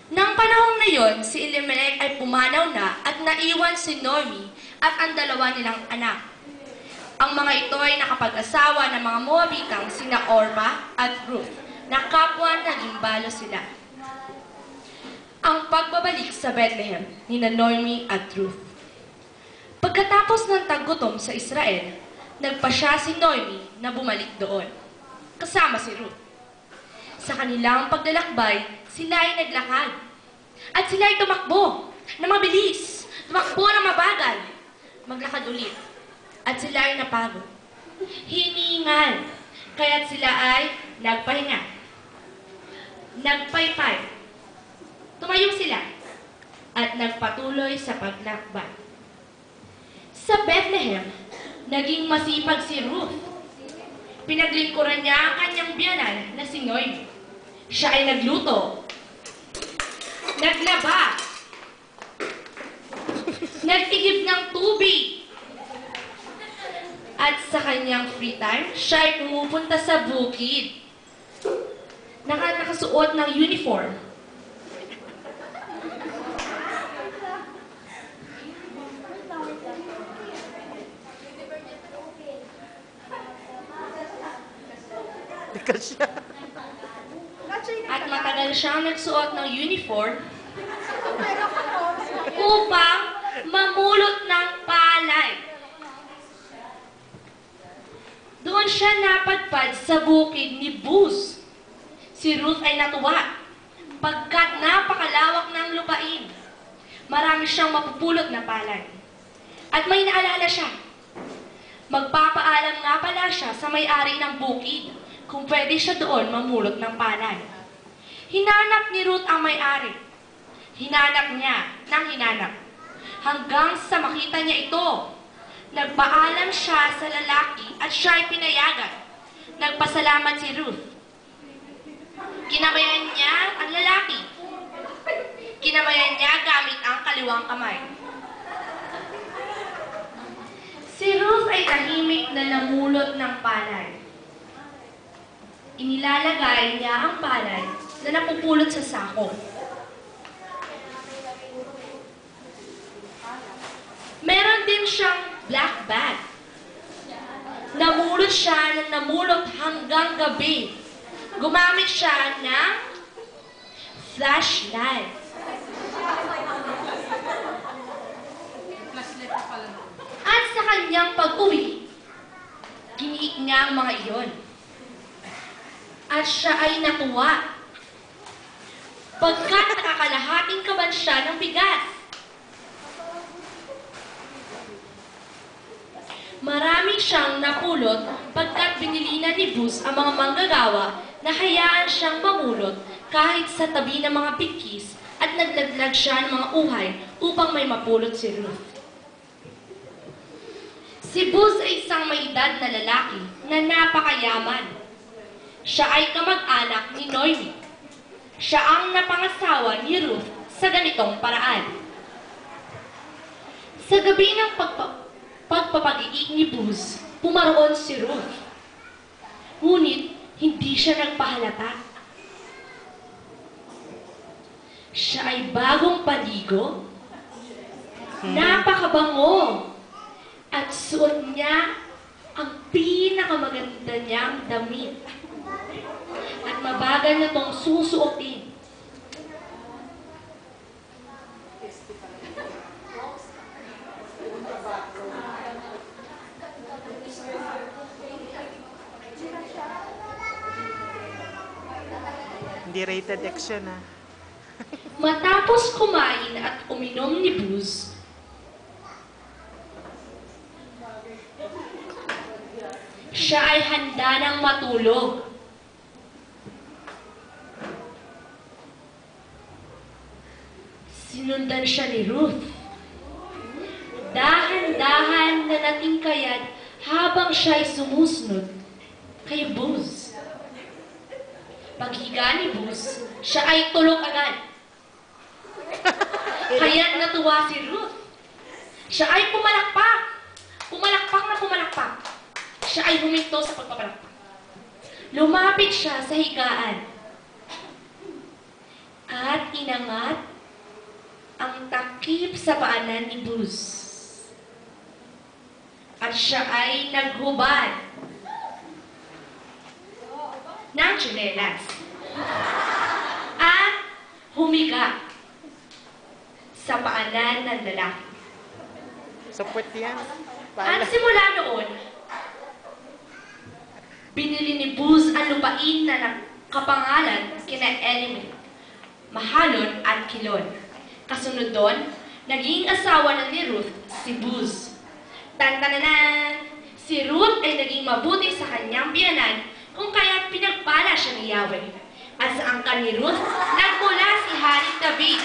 Nang panahon na yon, si Elimelech ay pumanaw na at naiwan si Naomi at ang dalawa nilang anak. Ang mga ito ay nakapag-asawa ng mga Moabitang sina Orpa at Ruth, na kapwa na gimbalo sila. Ang pagbabalik sa Bethlehem ni Naomi at Ruth. Pagkatapos ng taggutom sa Israel, nagpasya si Naomi na bumalik doon, kasama si Ruth. Sa kanilang paglalakbay, sila ay naglakad. At sila ay tumakbo na mabilis, tumakbo na mabagal, maglakad ulit. At sila ay napagod. Hiningal, kaya't sila ay nagpahinga. Nagpaypay. Tumayo sila at nagpatuloy sa paglakbay. Sa Bethlehem, naging masipag si Ruth. Pinaglingkuran niya ang kanyang biyanan na si Naomi. Siya ay nagluto, naglaba, nagtigib ng tubig. At sa kanyang free time, siya ay pumupunta sa bukid. Nakasuot ng uniform. At matagal siyang nagsuot ng uniform upang mamulot ng palay. Doon siya napadpad sa bukid ni Buz. Si Ruth ay natuwa pagkat napakalawak ng lupain. Marami siyang mapupulot na palay. At may naalala siya. Magpapaalam nga pala siya sa may-ari ng bukid kung pwede siya doon mamulot ng palay. Hinanap ni Ruth ang may-ari. Hinanap niya ng hinanap. Hanggang sa makita niya ito. Nagpaalam siya sa lalaki at siya ay pinayagan. Nagpasalamat si Ruth. Kinabayan niya ang lalaki. Kinabayan niya gamit ang kaliwang kamay. Si Ruth ay tahimik na namulot ng palay. Inilalagay niya ang palay na napupulot sa sako. Meron din siyang black bag. Namulot siya ng namulot hanggang gabi. Gumamit siya ng flashlight. At sa kanyang pag-uwi, giniik niya ang mga iyon. At siya ay natuwa. Pagkat nakakalahating kaban siya ng bigas. Marami siyang napulot pagkat binili na ni Buz ang mga manggagawa na hayaan siyang mamulot kahit sa tabi ng mga bigkis at naglaglag siya ng mga uhay upang may mapulot si Ruth. Si Buz ay isang may edad na lalaki na napakayaman. Siya ay kamag-anak ni Naomi. Siya ang napangasawa ni Ruth sa ganitong paraan. Sa gabi ng pagpapag-iik ni Buz, pumaroon si Ruth. Ngunit, hindi siya nagpahalata. Siya ay bagong paligo, napakabango, at suot niya ang pinakamaganda niyang damit. At mabagal na itong susuotin. Hindi rated X yun, ha? Matapos kumain at uminom ni Buz, siya ay handa ng matulog. Sinundan siya ni Ruth. Dahan-dahan na natingkayad habang siya ay sumusunod kay Buz. Paghiga ni Buz, siya ay tulog agad. Kaya't natuwa si Ruth. Siya ay pumalakpak. Pumalakpak na pumalakpak. Siya ay huminto sa pagpapalakpak. Lumapit siya sa higaan. At at inangat ang takip sa paanan ni Buz. At siya ay naghubad ng tsinelas at humiga sa paanan ng lalaki. Sa puwet yan. At simula noon, binili ni Buz ang lupain na nakapangalan kina Elimelech, Mahalon at Kilon. Kasunod doon, naging asawa na ni Ruth si Buz. Tantananan! Si Ruth ay naging mabuti sa kanyang biyanan kung kaya't pinagpala siya ni Yahweh. At sa angkan ni Ruth, nagmula si Haring David